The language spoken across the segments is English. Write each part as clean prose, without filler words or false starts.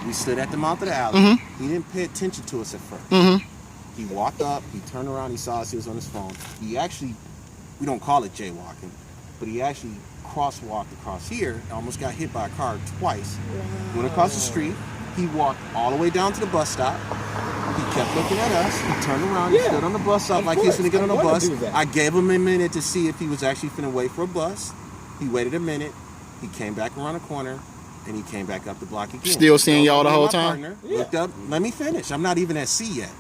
We stood at the mouth of the alley. He didn't pay attention to us at first. He walked up, he turned around, he saw us, he was on his phone. He actually, we don't call it jaywalking, but he actually crosswalked across here, almost got hit by a car twice. Went across the street, he walked all the way down to the bus stop. He kept looking at us, he turned around, he stood on the bus stop like he was gonna get on a bus. I gave him a minute to see if he was actually finna wait for a bus. He waited a minute, he came back around the corner, and he came back up the block again. Still seeing y'all the whole time? Partner, looked up, let me finish, I'm not even at C yet.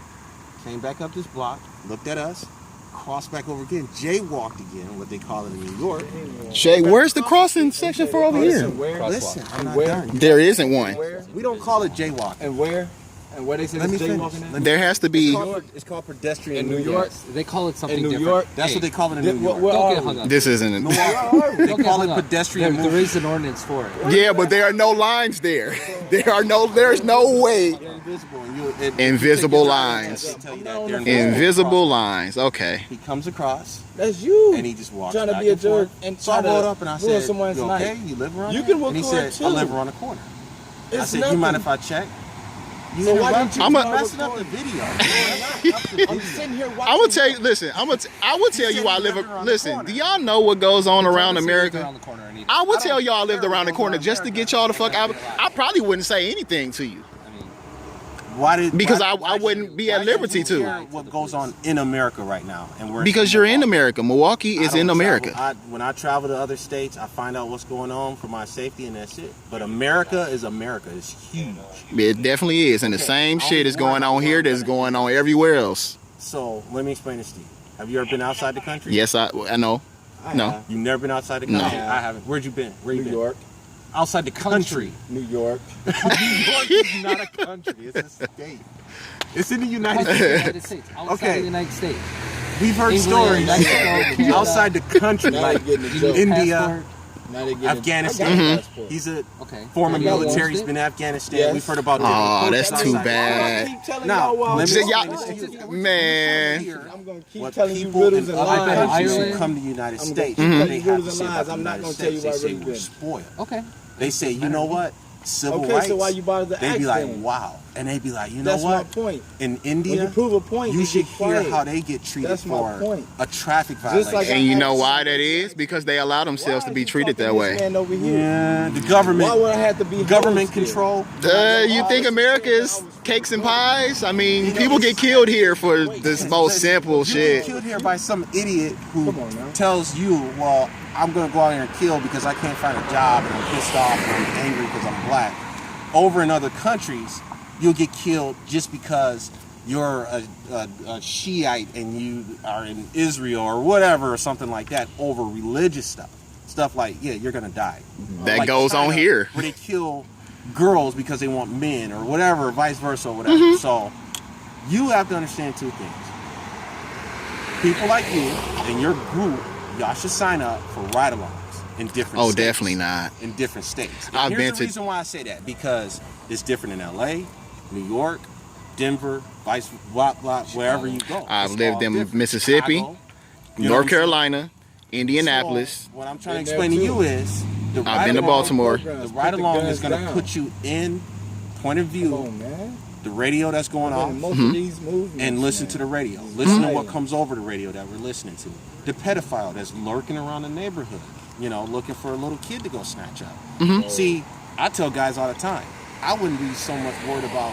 Came back up this block, looked at us, crossed back over again, jaywalked again, what they call it in New York. Shay, where's the crossing section for over here? Listen, I'm not done. There isn't one. We don't call it jaywalking. And where? And where they say Let me it's finish. jaywalking at? There has to be. It's called pedestrian In New York? They call it something In New different. York? That's what they call it in New York. Don't get hung up. This isn't. They Don't get call hung it up. pedestrian There movement. is an ordinance for it. Yeah, but there are no lines there. There's no way. They're invisible. And Invisible lines. They tell you that they're invisible. Invisible lines. Okay. He comes across That's you. and he just walks Trying to back be a and forth. jerk and So I try to rolled up and I ruin said, someone's "You okay? night. You live around You here?" can walk And he around said, "I too. live around the corner." I It's said, nothing. "You mind if I check?" You So why didn't you I'm You're try to messing up record? the video. I'm sitting here watching. I will tell you. Listen. I will tell you. I live. Listen. Do y'all know what goes on around America? Around the corner and I would tell y'all I lived around the corner just to get y'all the fuck out. I probably wouldn't say anything to you. Because I wouldn't be at liberty to. What goes on in America right now, and we're Because you're in America. Milwaukee is in America. When I travel to other states, I find out what's going on for my safety, and that's it. But America is America. It's huge. It definitely is, and the same shit is going on here that's going on everywhere else. So let me explain this to you. Have you ever been outside the country? Yes, I know. No. You've never been outside the No. country? I haven't. Where'd you been? Where you New been? York. Outside the country. New York. New York is not a country. It's a state. It's in the United Outside the States. United States. Outside Okay. of the United States. We've heard England, stories Mexico, Canada. outside the country, Now like they're getting a You joke. need a India, passport? Now they getting Afghanistan. I got a passport. He's a Okay. former Have you ever military. watched He's been it? in Afghanistan. Yes. We've heard about Oh, that's outside too the country. bad. Keep telling Now, y'all while let me So explain y'all- this to you. Man. I'm gonna keep What telling you people riddles in and other I've been to lies. countries who Ireland. come to the United I'm States, gonna keep they telling you have to riddles say and about lies. the I'm not United gonna tell you States. why They say really we're been. spoiled. Okay. They say, you know what? Civil Okay, rights. so why you bothered to They ask be like, then? wow. And they be like, you know That's my what? point. In When India, you prove a point, you should get hear quiet. how they get treated That's my for point. a traffic Just violation. like And you know why that is? Because they allow themselves to be treated that way. Man over here. yeah, the Why government, would I have to be government host here? control. You think America is cakes and pies? I mean, people get killed here for this most simple You shit. get killed here by some idiot who Come on now. tells you, well, I'm going to go out here and kill because I can't find a job and I'm pissed off and I'm angry because I'm black. Over in other countries, you'll get killed just because you're a Shiite and you are in Israel or whatever or something like that over religious stuff. Stuff like, yeah, you're going to die. That Like goes on China, here. Where they kill girls because they want men or whatever, vice versa or whatever. So you have to understand two things. People like you and your group, y'all should sign up for ride-alongs in different Oh, states. definitely not. In different states. I've Here's been the to- reason why I say that. Because it's different in LA, New York, Denver, vice blah, blah, wherever you go. I've It's lived all in different. Mississippi, Chicago, you know what North I'm saying? Carolina, Indianapolis. So, what I'm trying to Been explain there to too. you is the I've been to ride-along- Baltimore. The ride along is going to put you in point of view, Come on, man. the radio that's going Been in on, most of these movies, and listen man. to the radio. Listen to Mhm. what comes over the radio that we're listening to. The pedophile that's lurking around the neighborhood, you know, looking for a little kid to go snatch up. See, I tell guys all the time, I wouldn't be so much worried about